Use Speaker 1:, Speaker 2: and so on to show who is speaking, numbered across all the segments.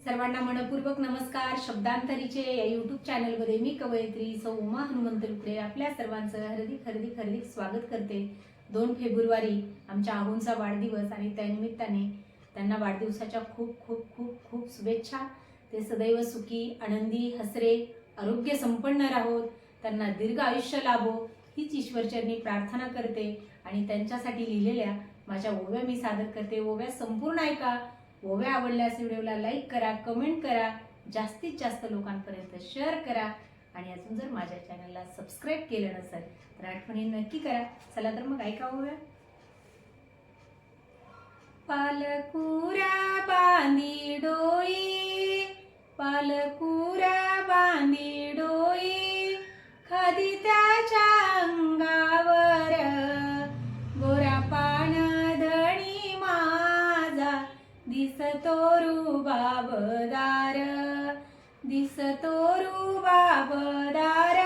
Speaker 1: सर्वांना मनपूर्वक नमस्कार. शब्दांतरीचे या यूट्यूब चॅनलमध्ये मी कवयित्री सौ उमा हनुमंत लुकरे आपल्या सर्वांचं हार्दिक स्वागत करते. 2 फेब्रुवारी आमच्या आहोंचा वाढदिवस आणि त्यानिमित्ताने त्यांना वाढदिवसाच्या खूप खूप खूप खूप शुभेच्छा. ते सदैव सुखी, आनंदी, हसरे, आरोग्य संपन्न राहोत, त्यांना दीर्घ आयुष्य लाभो हीच ईश्वरचरणी प्रार्थना करते. आणि त्यांच्यासाठी लिहिलेल्या माझ्या ओव्या मी सादर करते. ओव्या संपूर्ण ऐका. ओव्या आवडल्यास व्हिडिओला लाईक करा, कमेंट करा, जास्तीत जास्त लोकांपर्यंत शेअर करा. आणि अजून जर माझ्या चॅनलला सबस्क्राईब केलं नसेल तर आठवणी नक्की करा. चला तर मग ऐका ओव्या. पालकुरा बांधी डोई, पालकुरा बांधी डोई, खादी त्याच्या अंगावर गोरा पान धणी माझा, दिसतो रुबाबदार, दिसतो रुबाबदार,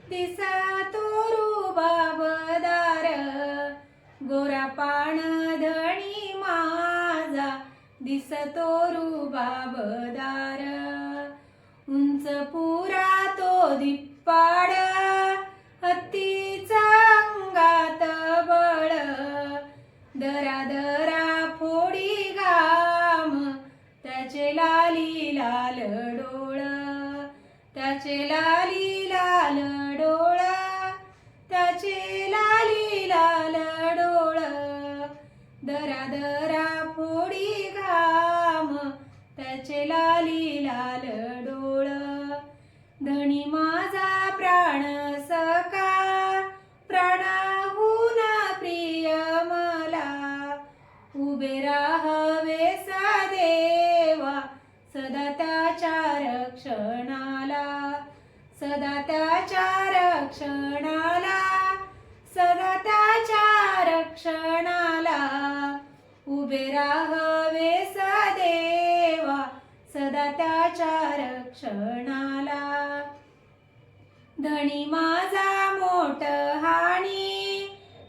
Speaker 1: दिसतो रुबाबदार, गोरा पान धणी माझा, दिसतो रुबाबदार. उंच पुरा तो दिप्पाड, हत्तीचा अंगात बळ, दरा दरा फोडी घाम, त्याचे लाली लाल डोळ, त्याचे लाली लाल डोळ, त्याचे लाली लाल डोळ, दरा दरा फोडी घाम, त्याचे लाली लाल डोळ. धणी माझा प्राण सखा, प्राणाहून प्रिय मला, उभे राहावे सदेवा सदा त्याच्या रक्षणाला, सदा त्याच्या रक्षणाला, सदा त्याच्या रक्षणाला, उभे राहावे सदेवा सदा त्याच्या रक्षणाला. धणी माझा मोठ हाणी,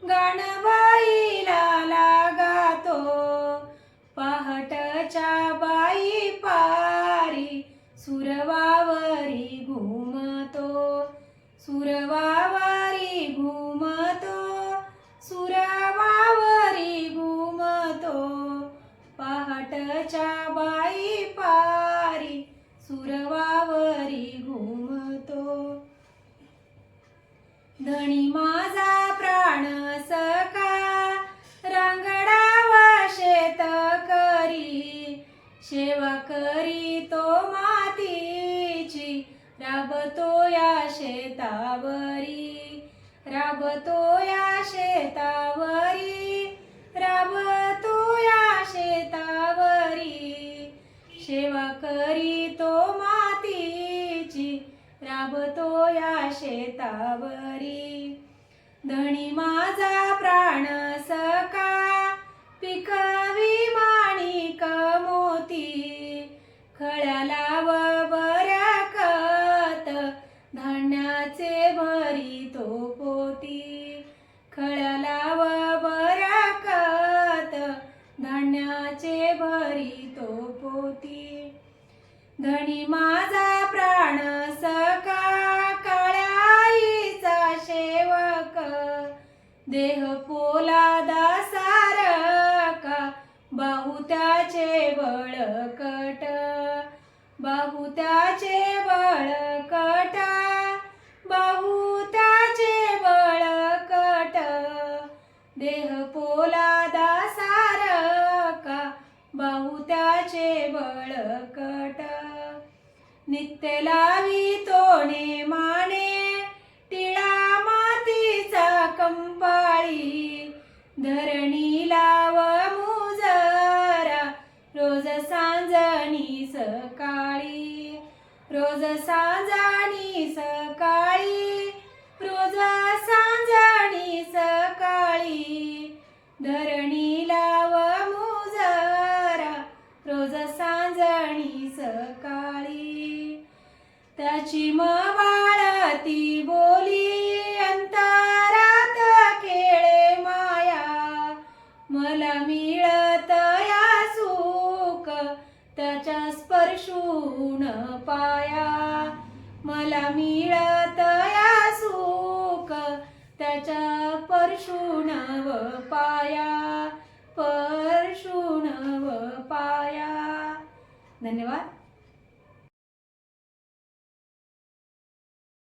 Speaker 1: गाणबाईला लागातो, पहाटच्या बाई पारी, सुरवावरी घुमतो, सुरवावरी घुमतो, सुरवावरी घुमतो, पहाटच्या बाई पारी, सुरवावरी घुमतो. धणी माझा प्राण सखा, रांगडावा शेत करी, सेवा करी तो मातीची, राबतो या शेतावरी, राबतो या शेतावरी, राबतो या शेतावरी, सेवा करी तो मातीची, राबतो या शेतावरी. धणी माझा प्राण सखा, पिकवी माणिक मोती, खळ्याला व बरकत, धान्याचे भरितो पोती, खळ्याला व बरकत, धान्याचे भरितो पोती. धणी माझा प्राण सखा, काळ्याईचा सेवक, देह पोलादा सारका, बाहू त्याचे बळकट, बाहू त्याचे बळकट, बाहू त्याचे बळकट, देह पोलादा सारका, बाहू त्याचे बळकट. नित्य लावी तोणे माने, टिळा मातीचा कंपाळी, धरणी लाव मुजरा, रोज सांजणी सकाळी, रोज सांजणी सकाळी, रोज सांजणी सकाळी, धरणी लाव मुजरा, रोज सांजणी सकाळी. त्याची मवाळती बोली, अंतरात खेळे माया, मला मिळत या सुख त्याच्या स्पर्शून पाया, मला मिळत या सुख त्याच्या परशून व पाया, परशून व पाया. धन्यवाद.